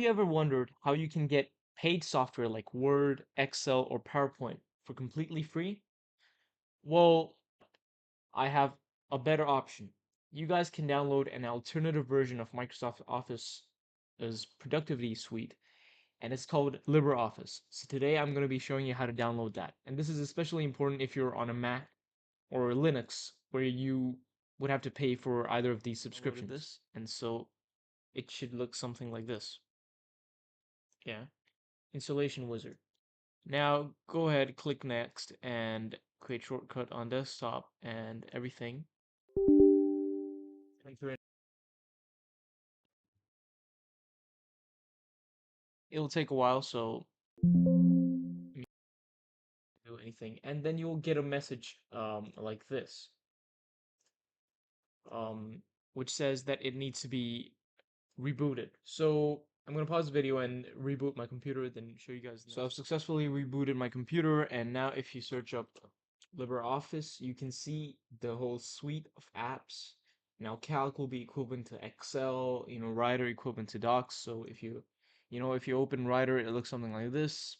You ever wondered how you can get paid software like Word, Excel, or PowerPoint for completely free? Well, I have a better option. You guys can download an alternative version of Microsoft Office's productivity suite, and it's called LibreOffice. So today I'm going to be showing you how to download that. And this is especially important if you're on a Mac or Linux, where you would have to pay for either of these subscriptions. And so it should look something like this. Yeah. Installation wizard. Now go ahead, click next, and create shortcut on desktop and everything. It'll take a while, so do anything, and then you'll get a message like this, um which says that it needs to be rebooted. So I'm gonna pause the video and reboot my computer, then show you guys. So I've successfully rebooted my computer, and now if you search up LibreOffice, you can see the whole suite of apps. Now Calc will be equivalent to Excel, Writer equivalent to Docs. So if you open Writer, it looks something like this.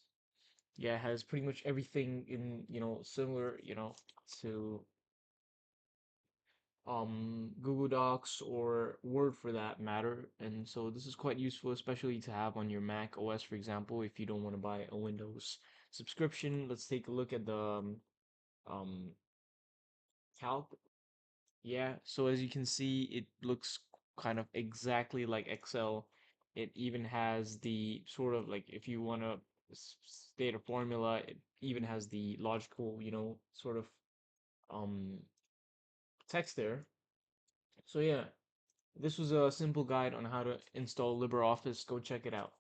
Yeah, it has pretty much everything in, similar, to Google Docs or Word for that matter. And so this is quite useful, especially to have on your Mac OS, for example, if you don't want to buy a Windows subscription. Let's take a look at the um, Calc. Yeah, so as you can see, it looks kind of exactly like Excel. It even has the sort of like, if you want to state a formula, it even has the logical, sort of um text there. So yeah, this was a simple guide on how to install LibreOffice. Go check it out.